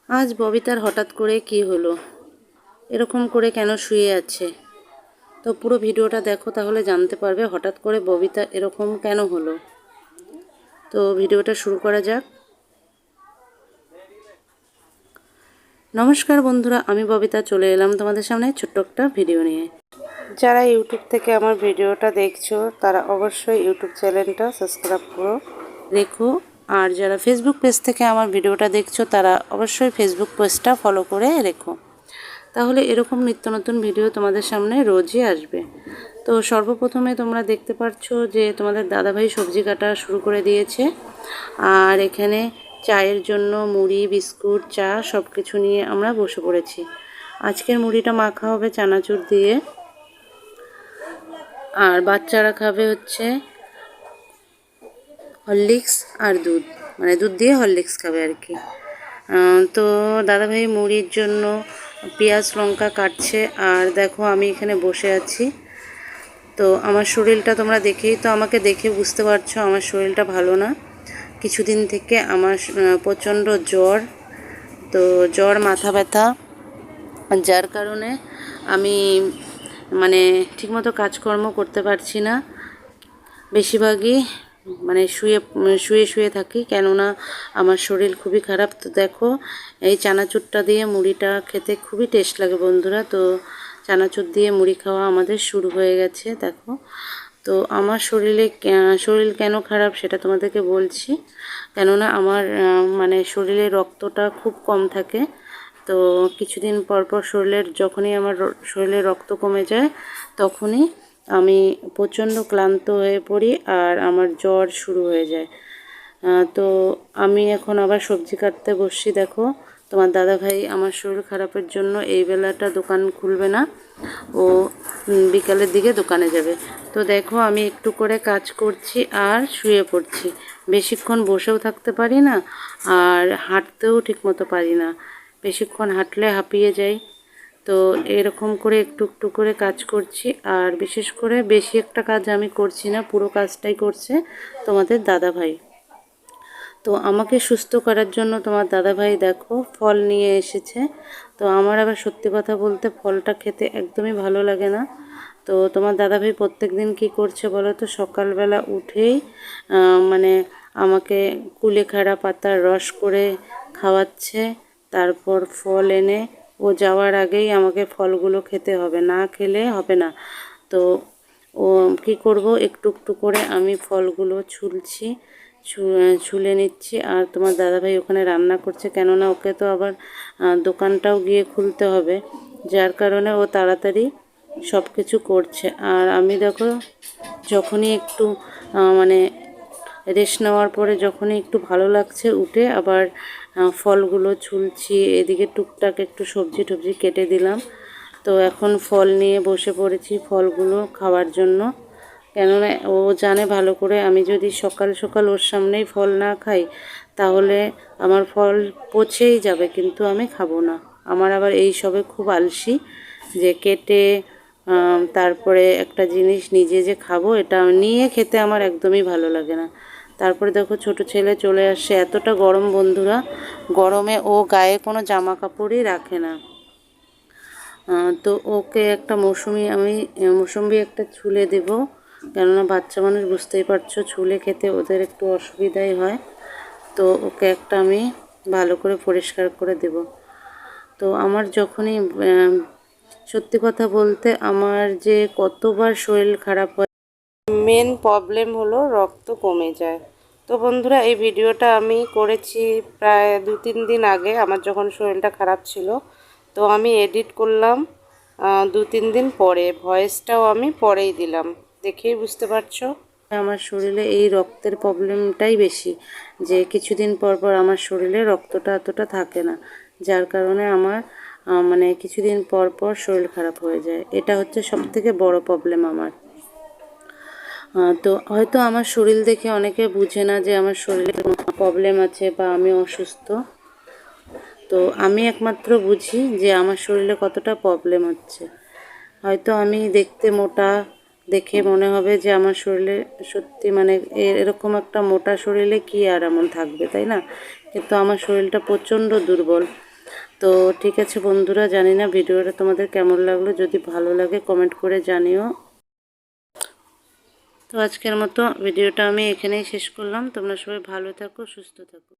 আজ ববিতার হঠাৎ করে কি হলো, এরকম করে কেন শুয়ে আছে? তো পুরো ভিডিওটা দেখো, তাহলে জানতে পারবে হঠাৎ করে ববিতা এরকম কেন হলো। তো ভিডিওটা শুরু করা যাক। নমস্কার বন্ধুরা, আমি ববিতা চলে এলাম তোমাদের সামনে ছোট্ট একটা ভিডিও নিয়ে। যারা ইউটিউব থেকে আমার ভিডিওটা দেখছো তারা অবশ্যই ইউটিউব চ্যানেলটা সাবস্ক্রাইব করো রেখো, আর যারা ফেসবুক পেজ থেকে আমার ভিডিওটা দেখছো তারা অবশ্যই ফেসবুক পেজটা ফলো করে রেখো, তাহলে এরকম নিত্য নতুন ভিডিও তোমাদের সামনে রোজই আসবে। তো সর্বপ্রথমে তোমরা দেখতে পাচ্ছ যে তোমাদের দাদাভাই সবজি কাটা শুরু করে দিয়েছে, আর এখানে চায়ের জন্য মুড়ি, বিস্কুট, চা সব কিছু নিয়ে আমরা বসে পড়েছি। আজকের মুড়িটা মাখা হবে চানাচুর দিয়ে, আর বাচ্চারা খাবে হচ্ছে হরলিক্স আর দুধ, মানে দুধ দিয়ে হরলিক্স খাবে আর কি। তো দাদাভাই মুড়ির জন্য পেঁয়াজ লঙ্কা কাটছে, আর দেখো আমি এখানে বসে আছি। তো আমার শরীরটা তোমরা দেখেই তো আমাকে দেখে বুঝতে পারছো আমার শরীরটা ভালো না। কিছুদিন থেকে আমার প্রচণ্ড জ্বর, তো জ্বর, মাথা ব্যথা, যার কারণে আমি মানে ঠিকমতো কাজকর্ম করতে পারছি না। বেশিরভাগই মানে শুয়ে শুয়ে থাকি, কেননা আমার শরীর খুবই খারাপ। তো দেখো এই চানাচুরটা দিয়ে মুড়িটা খেতে খুবই টেস্ট লাগে বন্ধুরা। তো চানাচুর দিয়ে মুড়ি খাওয়া আমাদের শুরু হয়ে গেছে দেখো। তো আমার শরীর কেন খারাপ সেটা তোমাদেরকে বলছি, কেননা আমার মানে শরীরে রক্তটা খুব কম থাকে। তো কিছুদিন পর পর যখনই আমার শরীরে রক্ত কমে যায় তখনই আমি প্রচণ্ড ক্লান্ত হয়ে পড়ি আর আমার জ্বর শুরু হয়ে যায়। তো আমি এখন আবার সবজি কাটতে বসছি। দেখো তোমার দাদাভাই আমার শরীর খারাপের জন্য এই বেলাটা দোকান খুলবে না, ও বিকালের দিকে দোকানে যাবে। তো দেখো আমি একটু করে কাজ করছি আর শুয়ে পড়ছি। বেশিক্ষণ বসেও থাকতে পারি না, আর হাঁটতেও ঠিকমতো পারি না, বেশিক্ষণ হাঁটলে হাঁপিয়ে যাই। তো এরকম করে একটু একটু করে কাজ করছি, আর বিশেষ করে বেশি একটা কাজ আমি করছি না, পুরো কাজটাই করছে তোমাদের দাদাভাই। তো আমাকে সুস্থ করার জন্য তোমার দাদাভাই দেখো ফল নিয়ে এসেছে। তো আমার আবার সত্যি কথা বলতে ফলটা খেতে একদমই ভালো লাগে না। তো তোমার দাদাভাই প্রত্যেক দিন কী করছে বলো তো, সকালবেলা উঠেই মানে আমাকে কুলেখাড়া পাতার রস করে খাওয়াচ্ছে, তারপর ফল এনে ও যাওয়ার আগেই আমাকে ফলগুলো খেতে হবে, না খেলে হবে না। তো ও কী করব, একটু একটু করে আমি ফলগুলো ছুলে নিচ্ছি, আর তোমার দাদাভাই ওখানে রান্না করছে, কেননা ওকে তো আবার দোকানটাও গিয়ে খুলতে হবে, যার কারণে ও তাড়াতাড়ি সব কিছু করছে। আর আমি দেখো যখনই একটু মানে রেস্ট নেওয়ার পরে যখনই একটু ভালো লাগছে উঠে আবার ফলগুলো ছুলছি, এদিকে টুকটাক একটু সবজি টবজি কেটে দিলাম। তো এখন ফল নিয়ে বসে পড়েছি ফলগুলো খাওয়ার জন্য, কেননা ও জানে ভালো করে আমি যদি সকাল সকাল ওর সামনেই ফল না খাই তাহলে আমার ফল পচেই যাবে, কিন্তু আমি খাবো না। আমার আবার এই সবে খুব আলসি, যে কেটে তারপরে একটা জিনিস নিজে যে খাবো এটা নিয়ে খেতে আমার একদমই ভালো লাগে না। তারপরে দেখো ছোট ছেলে চলে আসছে, এতটা গরম বন্ধুরা, গরমে ও গায়ে কোনো জামা কাপড়ই রাখে না। তো ওকে একটা মৌসুমি একটা ছুলে দেব, কেননা বাচ্চা মানুষ বুঝতেই পারছো ছুলে খেতে ওদের একটু অসুবিধাই হয়। তো ওকে একটা আমি ভালো করে পরিষ্কার করে দেব। তো আমার যখনই সত্যি কথা বলতে আমার যে কতবার শরীর খারাপ হয়, মেন প্রবলেম হলো রক্ত কমে যায়। তো বন্ধুরা এই ভিডিওটা আমি করেছি প্রায় 2-3 দিন আগে, আমার যখন শরীরটা খারাপ ছিল। তো আমি এডিট করলাম 2-3 দিন পরে, ভয়েসটাও আমি পরেই দিলাম, দেখেই বুঝতে পারছো আমার শরীরে এই রক্তের প্রবলেমটাই বেশি, যে কিছুদিন পর পর আমার শরীরে রক্তটা এতটা থাকে না, যার কারণে আমার মানে কিছুদিন পর পর শরীর খারাপ হয়ে যায়। এটা হচ্ছে সবথেকে বড় প্রবলেম আমার। তো হয়তো আমার শরীর দেখে অনেকে বুঝে না যে আমার শরীরে প্রবলেম আছে বা আমি অসুস্থ। তো আমি একমাত্র বুঝি যে আমার শরীরে কতটা প্রবলেম হচ্ছে। হয়তো আমি দেখতে মোটা দেখে মনে হবে যে আমার শরীরে সত্যি মানে এরকম একটা মোটা শরীরে কি আর এমন থাকবে, তাই না? কিন্তু আমার শরীরটা প্রচণ্ড দুর্বল। তো ঠিক আছে বন্ধুরা, জানি না ভিডিওটা তোমাদের কেমন লাগলো, যদি ভালো লাগে কমেন্ট করে জানিও। তো আজকের মতো ভিডিওটা আমি এখানেই শেষ করলাম। তোমরা সবাই ভালো থাকো, সুস্থ থাকো।